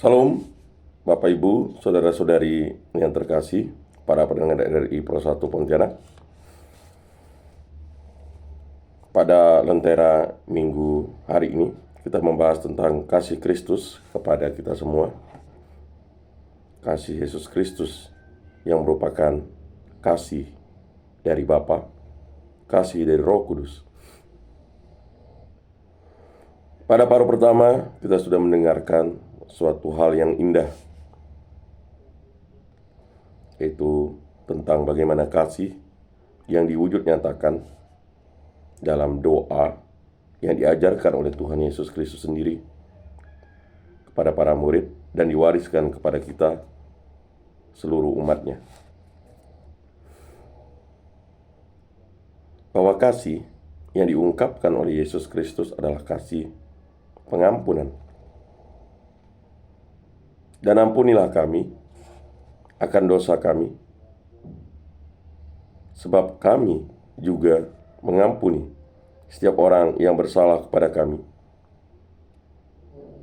Salam Bapak Ibu, Saudara-saudari yang terkasih, para pendengar RRI Pro 1 Pontianak. Pada lentera minggu hari ini, kita membahas tentang kasih Kristus kepada kita semua. Kasih Yesus Kristus yang merupakan kasih dari Bapa, kasih dari Roh Kudus. Pada paruh pertama, kita sudah mendengarkan suatu hal yang indah, yaitu tentang bagaimana kasih yang diwujud nyatakan dalam doa yang diajarkan oleh Tuhan Yesus Kristus sendiri kepada para murid dan diwariskan kepada kita seluruh umatnya. Bahwa kasih yang diungkapkan oleh Yesus Kristus adalah kasih pengampunan. Dan ampunilah kami akan dosa kami, sebab kami juga mengampuni setiap orang yang bersalah kepada kami.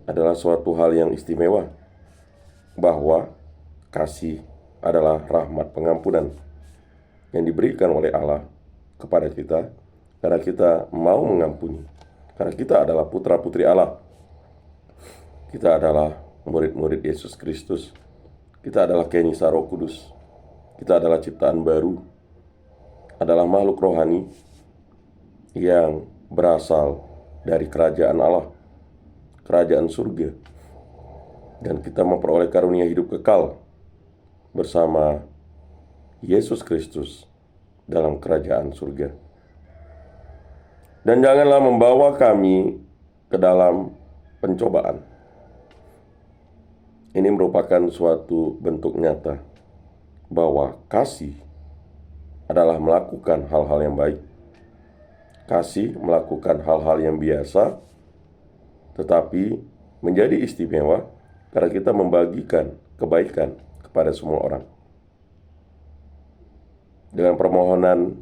Adalah suatu hal yang istimewa, bahwa kasih adalah rahmat pengampunan yang diberikan oleh Allah kepada kita, karena kita mau mengampuni, karena kita adalah putra-putri Allah. Kita adalah murid-murid Yesus Kristus. Kita adalah kenisa Roh Kudus. Kita adalah ciptaan baru, adalah makhluk rohani yang berasal dari kerajaan Allah, kerajaan surga. Dan kita memperoleh karunia hidup kekal bersama Yesus Kristus dalam kerajaan surga. Dan janganlah membawa kami ke dalam pencobaan. Ini merupakan suatu bentuk nyata bahwa kasih adalah melakukan hal-hal yang baik. Kasih melakukan hal-hal yang biasa, tetapi menjadi istimewa karena kita membagikan kebaikan kepada semua orang. Dengan permohonan,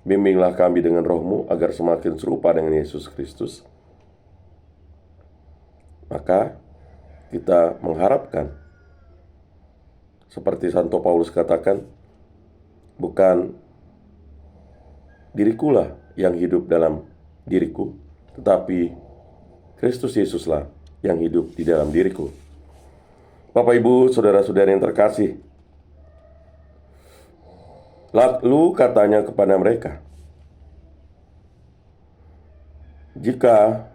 bimbinglah kami dengan Roh-Mu agar semakin serupa dengan Yesus Kristus. Maka kita mengharapkan, seperti Santo Paulus katakan, bukan dirikulah yang hidup dalam diriku, tetapi Kristus Yesuslah yang hidup di dalam diriku. Bapak, Ibu, saudara-saudari yang terkasih, lalu katanya kepada mereka, jika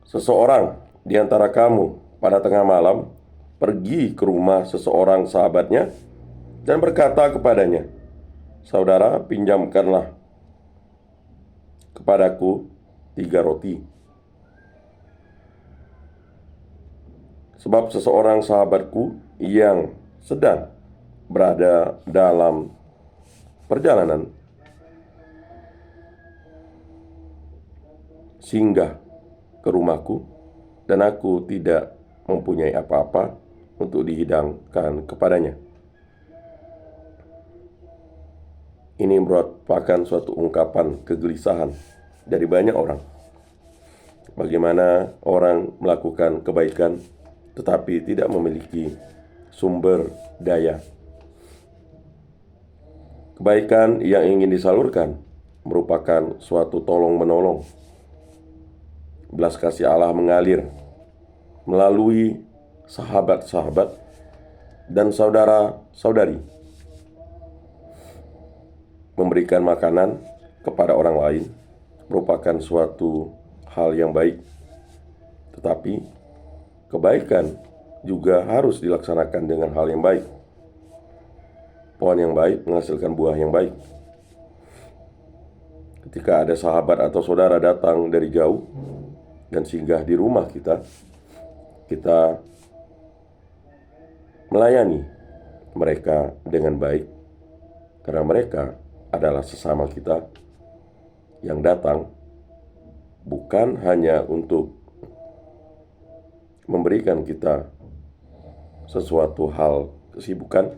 seseorang di antara kamu pada tengah malam pergi ke rumah seseorang sahabatnya dan berkata kepadanya, "Saudara, pinjamkanlah kepadaku 3 roti. Sebab seseorang sahabatku yang sedang berada dalam perjalanan singgah ke rumahku, dan aku tidak mempunyai apa-apa untuk dihidangkan kepadanya." Ini merupakan suatu ungkapan kegelisahan dari banyak orang. Bagaimana orang melakukan kebaikan tetapi tidak memiliki sumber daya. Kebaikan yang ingin disalurkan merupakan suatu tolong-menolong. Belas kasih Allah mengalir melalui sahabat-sahabat dan saudara-saudari. Memberikan makanan kepada orang lain merupakan suatu hal yang baik. Tetapi kebaikan juga harus dilaksanakan dengan hal yang baik. Pohon yang baik menghasilkan buah yang baik. Ketika ada sahabat atau saudara datang dari jauh dan singgah di rumah kita, kita melayani mereka dengan baik, karena mereka adalah sesama kita yang datang bukan hanya untuk memberikan kita sesuatu hal kesibukan,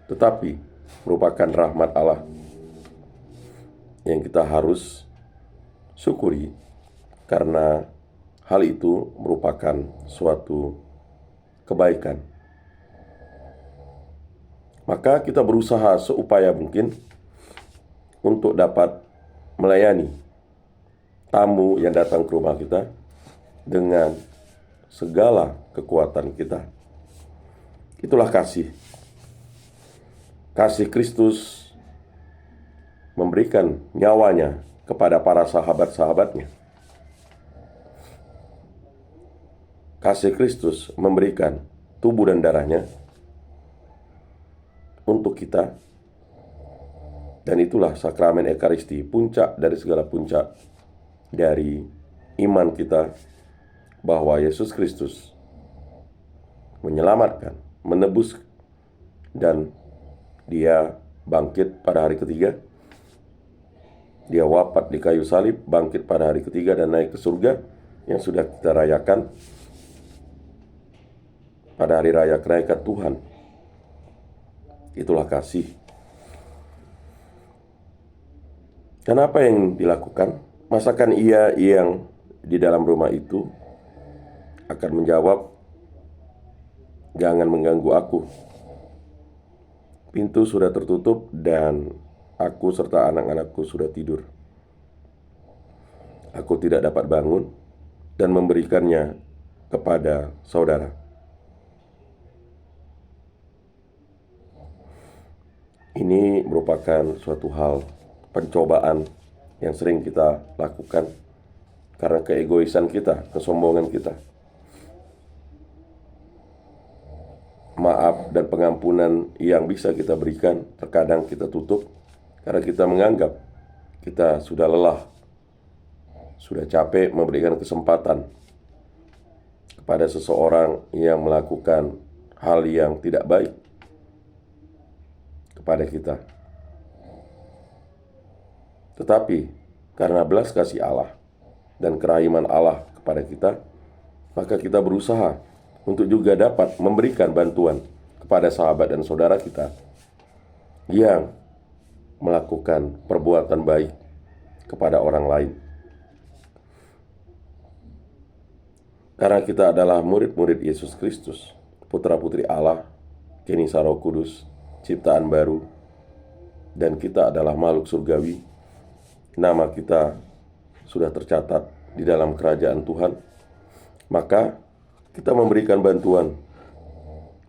tetapi merupakan rahmat Allah yang kita harus syukuri, karena hal itu merupakan suatu kebaikan. Maka kita berusaha seupaya mungkin untuk dapat melayani tamu yang datang ke rumah kita dengan segala kekuatan kita. Itulah kasih. Kasih Kristus memberikan nyawanya kepada para sahabat-sahabatnya. Kasih Kristus memberikan tubuh dan darahnya untuk kita. Dan itulah sakramen Ekaristi, puncak dari segala puncak dari iman kita bahwa Yesus Kristus menyelamatkan, menebus, dan Dia bangkit pada hari ketiga. Dia wafat di kayu salib, bangkit pada hari ketiga, dan naik ke surga yang sudah kita rayakan pada hari raya kenaikan Tuhan. Itulah kasih. Dan apa yang dilakukan? Masakan ia yang di dalam rumah itu akan menjawab, "Jangan mengganggu aku. Pintu sudah tertutup dan aku serta anak-anakku sudah tidur. Aku tidak dapat bangun dan memberikannya kepada saudara." Ini merupakan suatu hal pencobaan yang sering kita lakukan karena keegoisan kita, kesombongan kita. Maaf dan pengampunan yang bisa kita berikan terkadang kita tutup karena kita menganggap kita sudah lelah, sudah capek memberikan kesempatan kepada seseorang yang melakukan hal yang tidak baik kepada kita. Tetapi karena belas kasih Allah dan kerahiman Allah kepada kita, maka kita berusaha untuk juga dapat memberikan bantuan kepada sahabat dan saudara kita yang melakukan perbuatan baik kepada orang lain. Karena kita adalah murid-murid Yesus Kristus, putra-putri Allah, Kenisa Roh Kudus, ciptaan baru, dan kita adalah makhluk surgawi. Nama kita sudah tercatat di dalam kerajaan Tuhan. Maka kita memberikan bantuan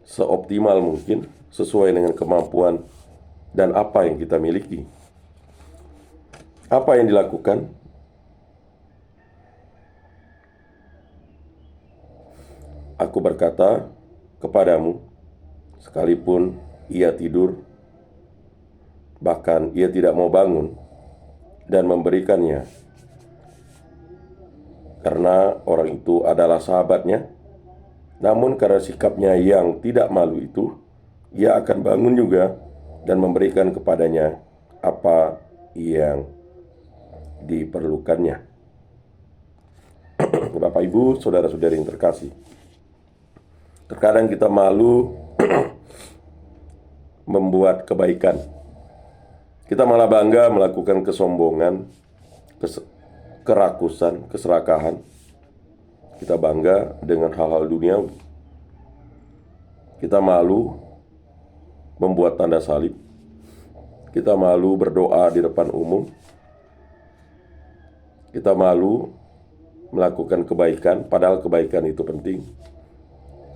seoptimal mungkin sesuai dengan kemampuan dan apa yang kita miliki. Apa yang dilakukan? Aku berkata kepadamu, sekalipun ia tidur, bahkan ia tidak mau bangun dan memberikannya, karena orang itu adalah sahabatnya. Namun karena sikapnya yang tidak malu itu, ia akan bangun juga dan memberikan kepadanya apa yang diperlukannya. Bapak, Ibu, saudara-saudari yang terkasih, terkadang kita malu membuat kebaikan. Kita malah bangga melakukan kesombongan, kerakusan, keserakahan. Kita bangga dengan hal-hal duniawi. Kita malu membuat tanda salib. Kita malu berdoa di depan umum. Kita malu melakukan kebaikan, padahal kebaikan itu penting.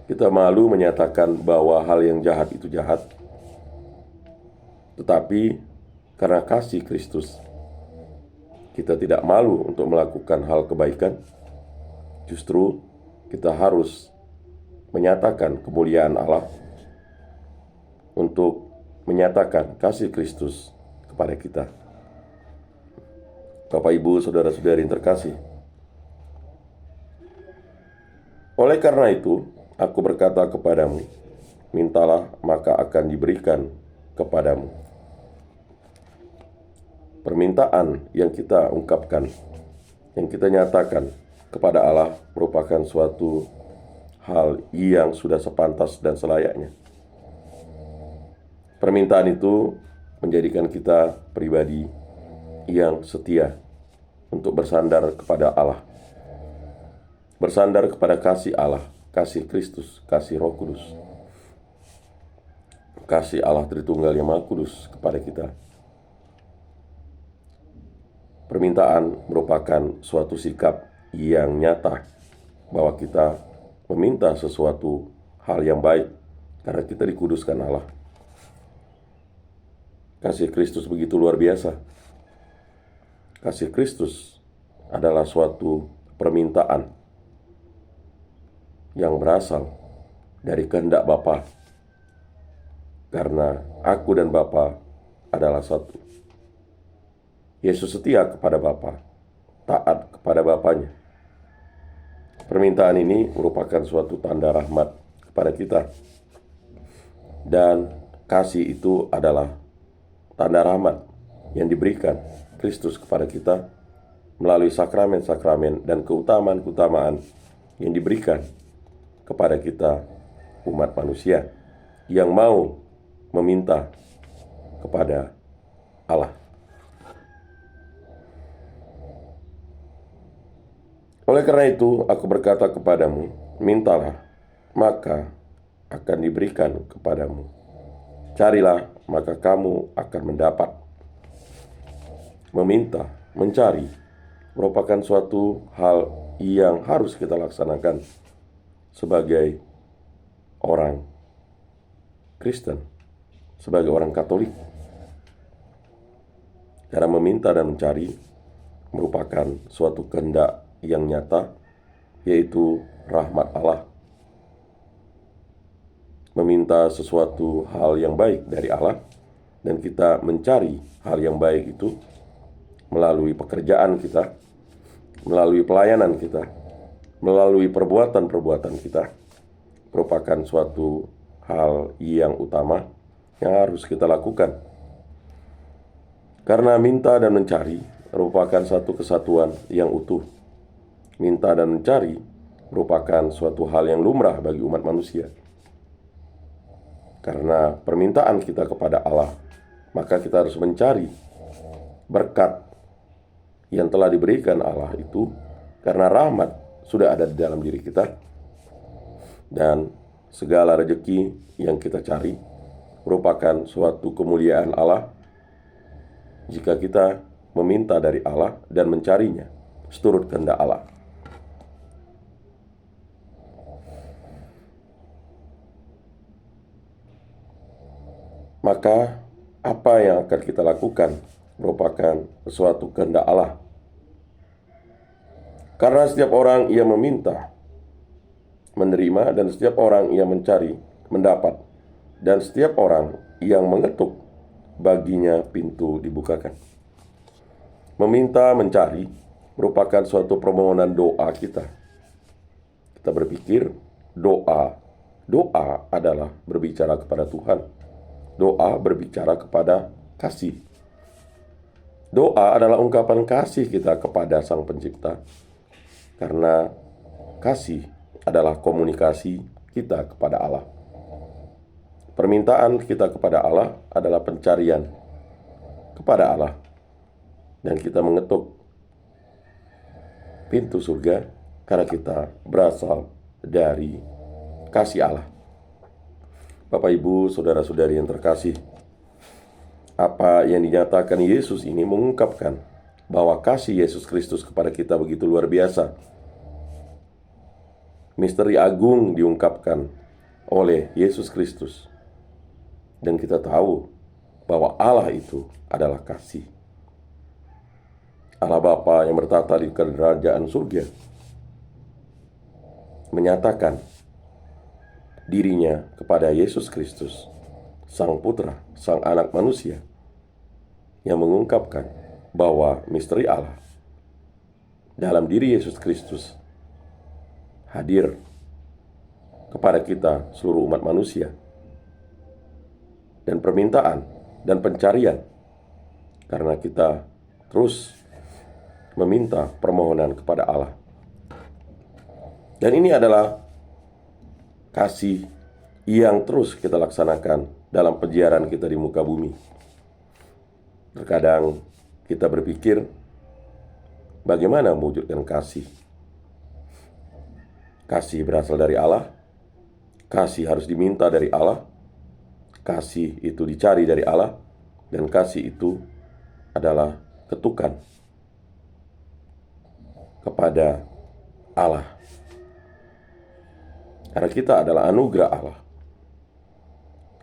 Kita malu menyatakan bahwa hal yang jahat itu jahat. Tetapi karena kasih Kristus, kita tidak malu untuk melakukan hal kebaikan. Justru kita harus menyatakan kemuliaan Allah untuk menyatakan kasih Kristus kepada kita. Bapak, Ibu, saudara-saudari yang terkasih, oleh karena itu aku berkata kepadamu, mintalah maka akan diberikan kepadamu. Permintaan yang kita ungkapkan, yang kita nyatakan kepada Allah merupakan suatu hal yang sudah sepantas dan selayaknya. Permintaan itu menjadikan kita pribadi yang setia untuk bersandar kepada Allah, bersandar kepada kasih Allah, kasih Kristus, kasih Roh Kudus, kasih Allah Tritunggal yang Maha Kudus kepada kita. Permintaan merupakan suatu sikap yang nyata bahwa kita meminta sesuatu hal yang baik karena kita dikuduskan Allah. Kasih Kristus begitu luar biasa. Kasih Kristus adalah suatu permintaan yang berasal dari kehendak Bapa. Karena aku dan Bapa adalah satu. Yesus setia kepada Bapa, taat kepada Bapanya. Permintaan ini merupakan suatu tanda rahmat kepada kita. Dan kasih itu adalah tanda rahmat yang diberikan Kristus kepada kita melalui sakramen-sakramen dan keutamaan-keutamaan yang diberikan kepada kita umat manusia yang mau meminta kepada Allah. Oleh karena itu, aku berkata kepadamu, mintalah, maka akan diberikan kepadamu. Carilah, maka kamu akan mendapat. Meminta, mencari, merupakan suatu hal yang harus kita laksanakan sebagai orang Kristen, sebagai orang Katolik. Karena meminta dan mencari merupakan suatu kehendak yang nyata, yaitu rahmat Allah. Meminta sesuatu hal yang baik dari Allah, dan kita mencari hal yang baik itu melalui pekerjaan kita, melalui pelayanan kita, melalui perbuatan-perbuatan kita, merupakan suatu hal yang utama yang harus kita lakukan. Karena minta dan mencari merupakan satu kesatuan yang utuh. Minta dan mencari merupakan suatu hal yang lumrah bagi umat manusia. Karena permintaan kita kepada Allah, maka kita harus mencari berkat yang telah diberikan Allah itu, karena rahmat sudah ada di dalam diri kita. Dan segala rezeki yang kita cari merupakan suatu kemuliaan Allah jika kita meminta dari Allah dan mencarinya seturut kehendak Allah. Maka apa yang akan kita lakukan merupakan suatu kehendak Allah. Karena setiap orang yang meminta, menerima, dan setiap orang yang mencari, mendapat, dan setiap orang yang mengetuk, baginya pintu dibukakan. Meminta, mencari merupakan suatu permohonan doa kita. Kita berpikir doa adalah berbicara kepada Tuhan. Doa berbicara kepada kasih. Doa adalah ungkapan kasih kita kepada Sang Pencipta. Karena kasih adalah komunikasi kita kepada Allah. Permintaan kita kepada Allah adalah pencarian kepada Allah. Dan kita mengetuk pintu surga karena kita berasal dari kasih Allah. Bapak, Ibu, saudara-saudari yang terkasih, apa yang dinyatakan Yesus ini mengungkapkan bahwa kasih Yesus Kristus kepada kita begitu luar biasa. Misteri agung diungkapkan oleh Yesus Kristus. Dan kita tahu bahwa Allah itu adalah kasih. Allah Bapa yang bertata di kerajaan surga menyatakan dirinya kepada Yesus Kristus, Sang Putra, Sang Anak Manusia, yang mengungkapkan bahwa misteri Allah dalam diri Yesus Kristus hadir kepada kita seluruh umat manusia. Dan permintaan dan pencarian, karena kita terus meminta permohonan kepada Allah. Dan ini adalah kasih yang terus kita laksanakan dalam perjalanan kita di muka bumi. Terkadang kita berpikir bagaimana mewujudkan kasih. Kasih berasal dari Allah, kasih harus diminta dari Allah, kasih itu dicari dari Allah, dan kasih itu adalah ketukan kepada Allah. Karena kita adalah anugerah Allah.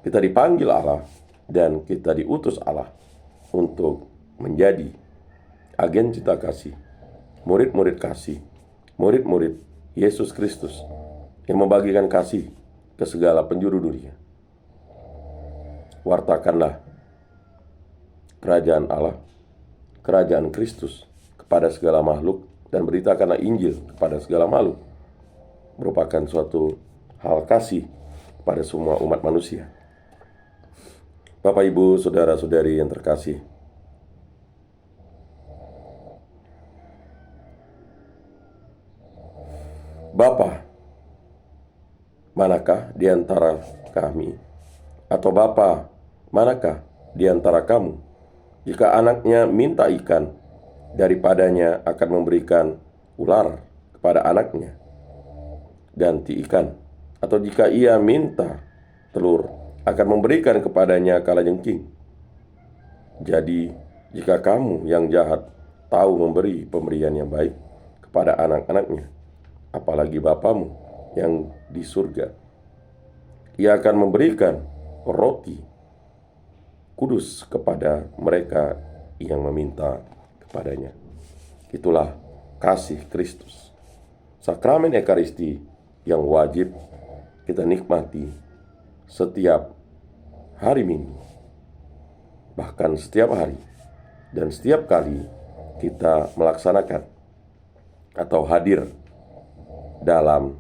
Kita dipanggil Allah dan kita diutus Allah untuk menjadi agen cinta kasih, murid-murid kasih, murid-murid Yesus Kristus yang membagikan kasih ke segala penjuru dunia. Wartakanlah kerajaan Allah, kerajaan Kristus kepada segala makhluk, dan beritakanlah Injil kepada segala makhluk. Merupakan suatu hal kasih kepada semua umat manusia. Bapak, Ibu, saudara-saudari yang terkasih, Bapa manakah di antara kami, atau Bapa manakah di antara kamu, jika anaknya minta ikan, daripadanya akan memberikan ular kepada anaknya ganti ikan? Atau jika ia minta telur, akan memberikan kepadanya kalajengking? Jadi, jika kamu yang jahat tahu memberi pemberian yang baik kepada anak-anaknya, apalagi Bapamu yang di surga, Ia akan memberikan roti kudus kepada mereka yang meminta kepadanya. Itulah kasih Kristus. Sakramen Ekaristi yang wajib kita nikmati setiap hari Minggu, bahkan setiap hari dan setiap kali kita melaksanakan atau hadir dalam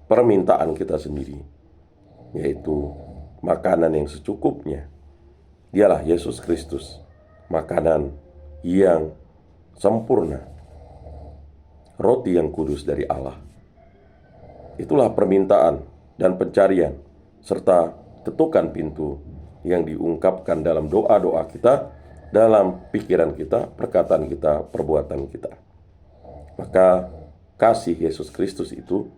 permintaan kita sendiri, yaitu makanan yang secukupnya. Dialah Yesus Kristus, makanan yang sempurna, roti yang kudus dari Allah. Itulah permintaan dan pencarian serta ketukan pintu yang diungkapkan dalam doa-doa kita, dalam pikiran kita, perkataan kita, perbuatan kita. Maka kasih Yesus Kristus itu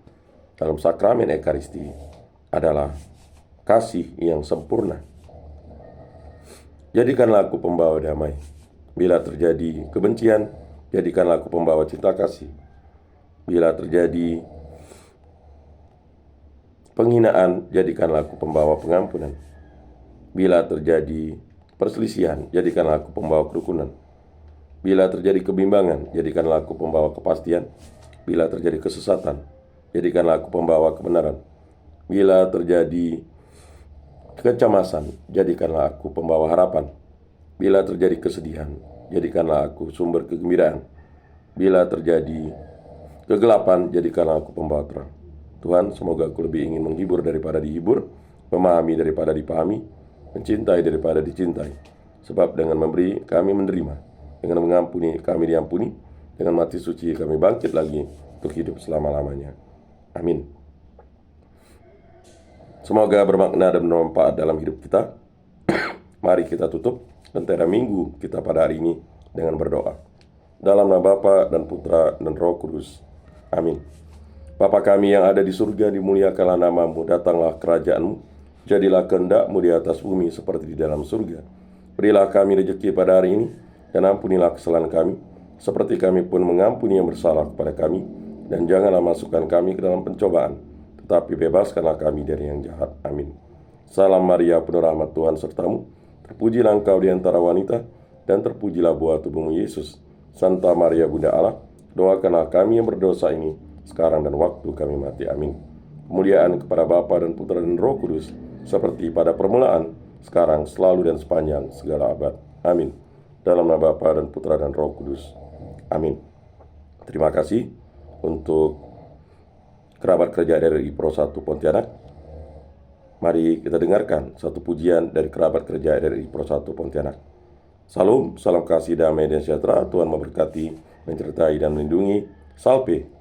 dalam sakramen Ekaristi adalah kasih yang sempurna. Jadikanlah aku pembawa damai. Bila terjadi kebencian, jadikanlah aku pembawa cinta kasih. Bila terjadi penghinaan, jadikanlah aku pembawa pengampunan. Bila terjadi perselisihan, jadikanlah aku pembawa kerukunan. Bila terjadi kebimbangan, jadikanlah aku pembawa kepastian. Bila terjadi kesesatan, jadikanlah aku pembawa kebenaran. Bila terjadi kecemasan, jadikanlah aku pembawa harapan. Bila terjadi kesedihan, jadikanlah aku sumber kegembiraan. Bila terjadi kegelapan, jadikanlah aku pembawa terang. Tuhan, semoga aku lebih ingin menghibur daripada dihibur, memahami daripada dipahami, mencintai daripada dicintai. Sebab dengan memberi, kami menerima. Dengan mengampuni, kami diampuni. Dengan mati suci, kami bangkit lagi untuk hidup selama-lamanya. Amin. Semoga bermakna dan bermanfaat dalam hidup kita. Mari kita tutup lentera minggu kita pada hari ini dengan berdoa. Dalam nama Bapa dan Putra dan Roh Kudus. Amin. Bapa kami yang ada di surga, dimuliakanlah namamu, datanglah kerajaanmu, jadilah kehendak-mu di atas bumi seperti di dalam surga. Berilah kami rezeki pada hari ini, dan ampunilah kesalahan kami, seperti kami pun mengampuni yang bersalah kepada kami. Dan janganlah masukkan kami ke dalam pencobaan, tetapi bebaskanlah kami dari yang jahat. Amin. Salam Maria, penuh rahmat, Tuhan sertamu. Terpujilah engkau di antara wanita, dan terpujilah buah tubuhmu Yesus. Santa Maria Bunda Allah, doakanlah kami yang berdosa ini, sekarang dan waktu kami mati. Amin. Kemuliaan kepada Bapa dan Putra dan Roh Kudus, seperti pada permulaan, sekarang, selalu, dan sepanjang segala abad. Amin. Dalam nama Bapa dan Putra dan Roh Kudus. Amin. Terima kasih untuk kerabat kerja RRI Pro 1 Pontianak. Mari kita dengarkan satu pujian dari kerabat kerja RRI Pro 1 Pontianak. Salam kasih, damai, dan sejahtera. Tuhan memberkati, menyertai, dan melindungi. Salve.